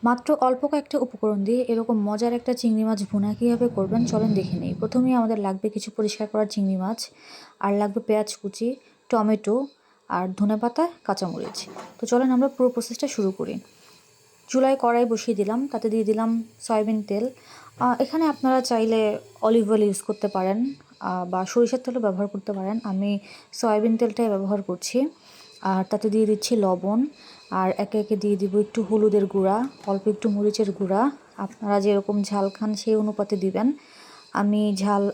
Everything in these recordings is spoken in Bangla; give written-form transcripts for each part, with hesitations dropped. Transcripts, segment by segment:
মাত্র অল্প কয়েকটা উপকরণ দিয়ে এরকম মজার একটা চিংড়ি মাছ ভুনা কীভাবে করবেন চলেন দেখে নিই। প্রথমেই আমাদের লাগবে কিছু পরিষ্কার করা চিংড়ি মাছ, আর লাগবে পেঁয়াজ কুচি, টমেটো, আর ধনেপাতা, কাঁচামরিচ। তো চলেন আমরা পুরো প্রসেসটা শুরু করি। চুলায় কড়াই বসিয়ে দিলাম, তাতে দিয়ে দিলাম সয়াবিন তেল। এখানে আপনারা চাইলে অলিভ অয়েল ইউজ করতে পারেন বা সরিষার তেলও ব্যবহার করতে পারেন। আমি সয়াবিন তেলটাই ব্যবহার করছি। আর তাতে দিয়ে দিচ্ছি লবণ, আর একে একে দিয়ে দিব একটু হলুদের গুঁড়া, অল্প একটু মরিচের গুঁড়া। আপনারা যেরকম ঝাল খান সেই অনুপাতে দিবেন।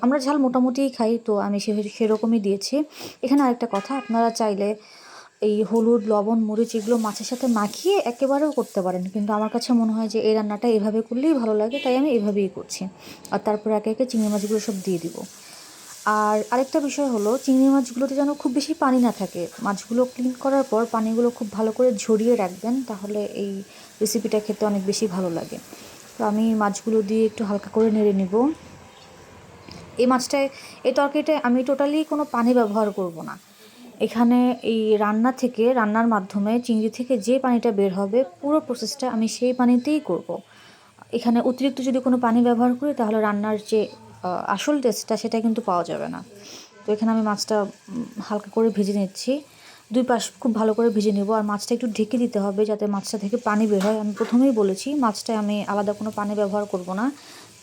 আমরা ঝাল মোটামুটিই খাই, তো আমি সেরকমই দিয়েছি। এখানে আরেকটা কথা, আপনারা চাইলে এই হলুদ, লবণ, মরিচ এগুলো মাছের সাথে মাখিয়ে একেবারেও করতে পারেন, কিন্তু আমার কাছে মনে হয় যে এই রান্নাটা এভাবে করলেই ভালো লাগে, তাই আমি এভাবেই করছি। আর তারপর একে একে চিংড়ি মাছগুলো সব দিয়ে দিব। আর আরেকটা বিষয় হলো, চিংড়ি মাছগুলোতে যেন খুব বেশি পানি না থাকে। মাছগুলো ক্লিন করার পর পানিগুলো খুব ভালো করে ঝরিয়ে রাখবেন, তাহলে এই রেসিপিটা খেতে অনেক বেশি ভালো লাগে। তো আমি মাছগুলো দিয়ে একটু হালকা করে নেড়ে নিব। এই তরকারিটায় আমি টোটালি কোনো পানি ব্যবহার করব না। এখানে এই রান্নার মাধ্যমে চিংড়ি থেকে যে পানিটা বের হবে, পুরো প্রসেসটা আমি সেই পানিতেই করব। এখানে অতিরিক্ত যদি কোনো পানি ব্যবহার করি, তাহলে রান্নার যে আসল টেস্টটা সেটা কিন্তু পাওয়া যাবে না। তো এখানে আমি মাছটা হালকা করে ভেজে নিচ্ছি। দুই পাশ খুব ভালো করে ভেজে নেব। আর মাছটা একটু ঢেকে দিতে হবে, যাতে মাছটা থেকে পানি বের হয়। আমি প্রথমেই বলেছি মাছটায় আমি আলাদা কোনো পানি ব্যবহার করব না,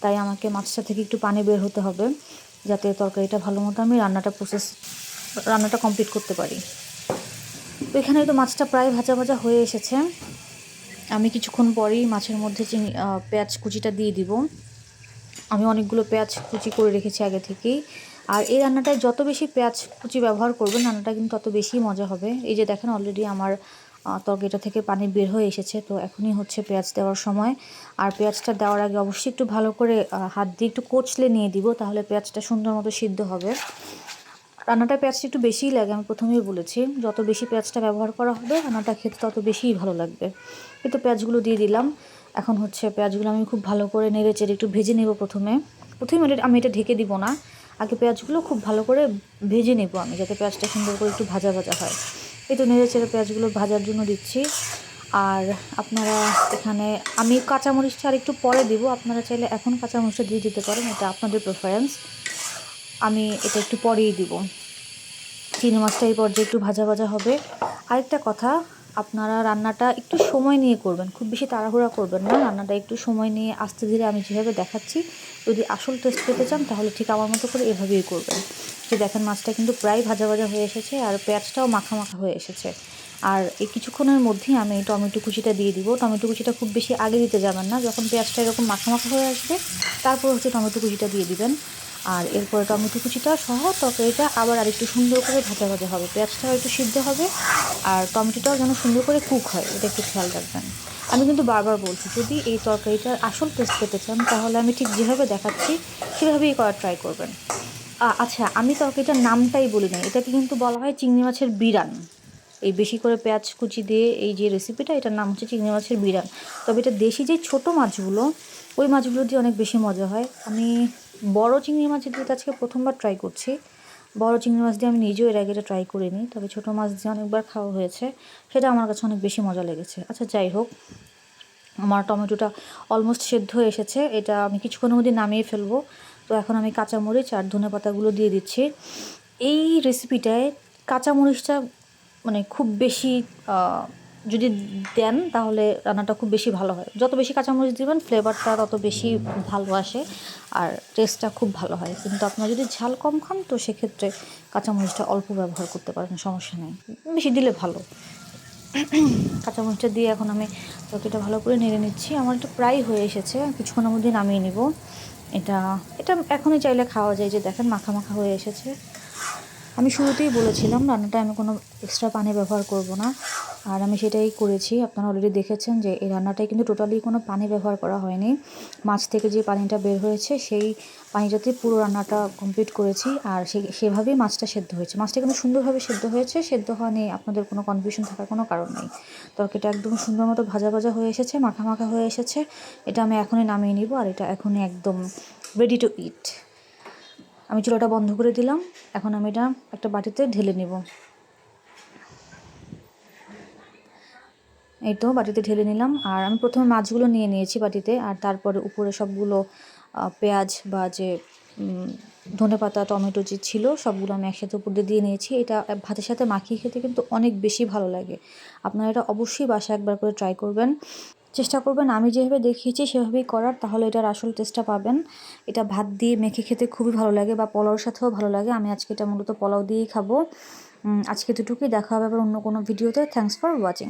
তাই আমাকে মাছটা থেকে একটু পানি বের হতে হবে, যাতে তরকারিটা ভালো মতো আমি রান্নাটা কমপ্লিট করতে পারি। তো এখানে তো মাছটা প্রায় ভাজা ভাজা হয়ে এসেছে। আমি কিছুক্ষণ পরেই মাছের মধ্যে পেঁয়াজ কুচিটা দিয়ে দিব। আমি অনেকগুলো পেঁয়াজ কুচি করে রেখেছি আগে থেকেই। আর এই রান্নাটায় যত বেশি পেঁয়াজ কুচি ব্যবহার করবেন, রান্নাটা কিন্তু তত বেশি মজা হবে। এই যে দেখেন, অলরেডি আমার তরকারিটা থেকে পানি বের হয়ে এসেছে। তো এখনই হচ্ছে পেঁয়াজ দেওয়ার সময়। আর পেঁয়াজটা দেওয়ার আগে অবশ্যই একটু ভালো করে হাত দিয়ে একটু কচলে নিয়ে দিব, তাহলে পেঁয়াজটা সুন্দর মতো সিদ্ধ হবে। রান্নাটা পেঁয়াজটা একটু বেশিই লাগে, আমি প্রথমেই বলেছি। যত বেশি পেঁয়াজটা ব্যবহার করা হবে, রান্নাটা খেতে তত বেশিই ভালো লাগবে। কিন্তু পেঁয়াজগুলো দিয়ে দিলাম। এখন হচ্ছে পেঁয়াজগুলো আমি খুব ভালো করে নেড়ে চেড়ে একটু ভেজে নেব। প্রথমে আমি এটা ঢেকে দিব না, আগে পেঁয়াজগুলো খুব ভালো করে ভেজে নেব আমি, যাতে পেঁয়াজটা সুন্দর করে একটু ভাজা ভাজা হয়। এই তো নেড়ে চেড়ে পেঁয়াজগুলো ভাজার জন্য দিচ্ছি। আর আপনারা এখানে, আমি কাঁচামরিচটা আর একটু পরে দিব, আপনারা চাইলে এখন কাঁচামরিচটা দিয়ে দিতে পারেন, এটা আপনাদের প্রেফারেন্স। আমি এটা একটু পরেই দিব। চিংড়ি মাছটা এই পর্যায়ে একটু ভাজা ভাজা হবে। আরেকটা কথা, আপনারা রান্নাটা একটু সময় নিয়ে করবেন, খুব বেশি তাড়াহুড়া করবেন না। রান্নাটা একটু সময় নিয়ে আস্তে ধীরে আমি যেভাবে দেখাচ্ছি, যদি আসল টেস্ট পেতে চান তাহলে ঠিক আমার মতো করে এভাবেই করবেন। যে দেখেন, মাছটা কিন্তু প্রায় ভাজা ভাজা হয়ে এসেছে, আর পেঁয়াজটাও মাখা মাখা হয়ে এসেছে। আর এই কিছুক্ষণের মধ্যেই আমি টমেটো কুচিটা দিয়ে দিব। টমেটো কুচিটা খুব বেশি আগে দিতে যাবেন না, যখন পেঁয়াজটা এরকম মাখা মাখা হয়ে আসবে তারপর হচ্ছে টমেটো কুচিটা দিয়ে দিবেন। আর এরপরে টমেটো কুচিটা সহ তরকারিটা আবার আরেকটু সুন্দর করে ভাজা ভাজা হবে, পেঁয়াজটাও একটু সিদ্ধ হবে, আর টমেটোটাও যেন সুন্দর করে কুক হয়, এটা একটু খেয়াল রাখবেন। আমি কিন্তু বারবার বলছি, যদি এই তরকারিটার আসল টেস্ট পেতে চান, তাহলে আমি ঠিক যেভাবে দেখাচ্ছি সেভাবেই করার ট্রাই করবেন। আচ্ছা, আমি তরকারিটার নামটাই বলি না, এটাকে কিন্তু বলা হয় চিংড়ি মাছের বিরান। এই বেশি করে পেঁয়াজ কুচি দিয়ে এই যে রেসিপিটা, এটার নাম হচ্ছে চিংড়ি মাছের বিরান। তবে এটা দেশি যে ছোট মাছগুলো, ওই মাছগুলো দিয়ে অনেক বেশি মজা হয়। আমি বড় চিংড়ি মাছ দিয়ে আজকে প্রথমবার ট্রাই করছি। বড় চিংড়ি মাছ দিয়ে আমি নিজেও এর আগে এটা ট্রাই করিনি, তবে ছোটো মাছ দিয়ে অনেকবার খাওয়া হয়েছে, সেটা আমার কাছে অনেক বেশি মজা লেগেছে। আচ্ছা, যাই হোক, আমার টমেটোটা অলমোস্ট সেদ্ধ হয়ে এসেছে, এটা আমি কিছুক্ষণের মধ্যে নামিয়ে ফেলবো। তো এখন আমি কাঁচামরিচ আর ধনেপাতাগুলো দিয়ে দিচ্ছি। এই রেসিপিটায় কাঁচামরিচটা মানে খুব বেশি যদি দেন, তাহলে রান্নাটা খুব বেশি ভালো হয়। যত বেশি কাঁচামরিচ দেবেন, ফ্লেভারটা তত বেশি ভালো আসে, আর টেস্টটা খুব ভালো হয়। কিন্তু আপনারা যদি ঝাল কম খান, তো সেক্ষেত্রে কাঁচামরিচটা অল্প ব্যবহার করতে পারেন, সমস্যা নেই, বেশি দিলে ভালো। কাঁচামরিচটা দিয়ে এখন আমি তরকারিটা ভালো করে নেড়ে নিচ্ছি। আমার এটা প্রায় হয়ে এসেছে, কিছুক্ষণের মধ্যে নামিয়ে নিব। এটা এটা এখনই চাইলে খাওয়া যায়। যে দেখেন, মাখা মাখা হয়ে এসেছে। আমি শুরুতেই বলেছিলাম রান্নাটায় আমি কোনো এক্সট্রা পানি ব্যবহার করব না, আর আমি সেটাই করেছি। আপনারা অলরেডি দেখেছেন যে এই রান্নাটায় কিন্তু টোটালি কোনো পানি ব্যবহার করা হয়নি। মাছ থেকে যে পানিটা বের হয়েছে, সেই পানিটাতে পুরো রান্নাটা কমপ্লিট করেছি। আর সেভাবেই মাছটা সেদ্ধ হয়েছে। মাছটা কিন্তু সুন্দরভাবে সেদ্ধ হয়েছে, সেদ্ধ হওয়া নিয়ে আপনাদের কোনো কনফিউশন থাকার কোনো কারণ নেই। তরকারিটা একদম সুন্দর মতো ভাজা ভাজা হয়ে এসেছে, মাখা মাখা হয়ে এসেছে। এটা আমি এখনই নামিয়ে নিব, আর এটা এখনই একদম রেডি টু ইট। আমি চুলাটা বন্ধ করে দিলাম। এখন আমি এটা একটা বাটিতে ঢেলে নেব। এই তো বাটিতে ঢেলে নিলাম। আর আমি প্রথমে মাছগুলো নিয়ে নিয়েছি বাটিতে, আর তারপরে উপরে সবগুলো পেঁয়াজ বা যে ধনেপাতা টমেটো যে ছিল সবগুলো আমি একসাথে উপর দিয়ে নিয়েছি। এটা ভাতের সাথে মাখিয়ে খেতে কিন্তু অনেক বেশি ভালো লাগে। আপনারা এটা অবশ্যই বাসায় একবার করে ট্রাই করবেন। চেষ্টা করবেন আমি যেভাবে দেখিয়েছি সেভাবেই করার, তাহলে এটার আসল টেস্টটা পাবেন। এটা ভাত দিয়ে মেখে খেতে খুবই ভালো লাগে বা পোলাওর সাথেও ভালো লাগে। আমি আজকে এটা মূলত পোলাও দিয়েই খাবো। আজকে এতটুকুই, দেখা হবে আবার অন্য কোনো ভিডিওতে। Thanks for watching.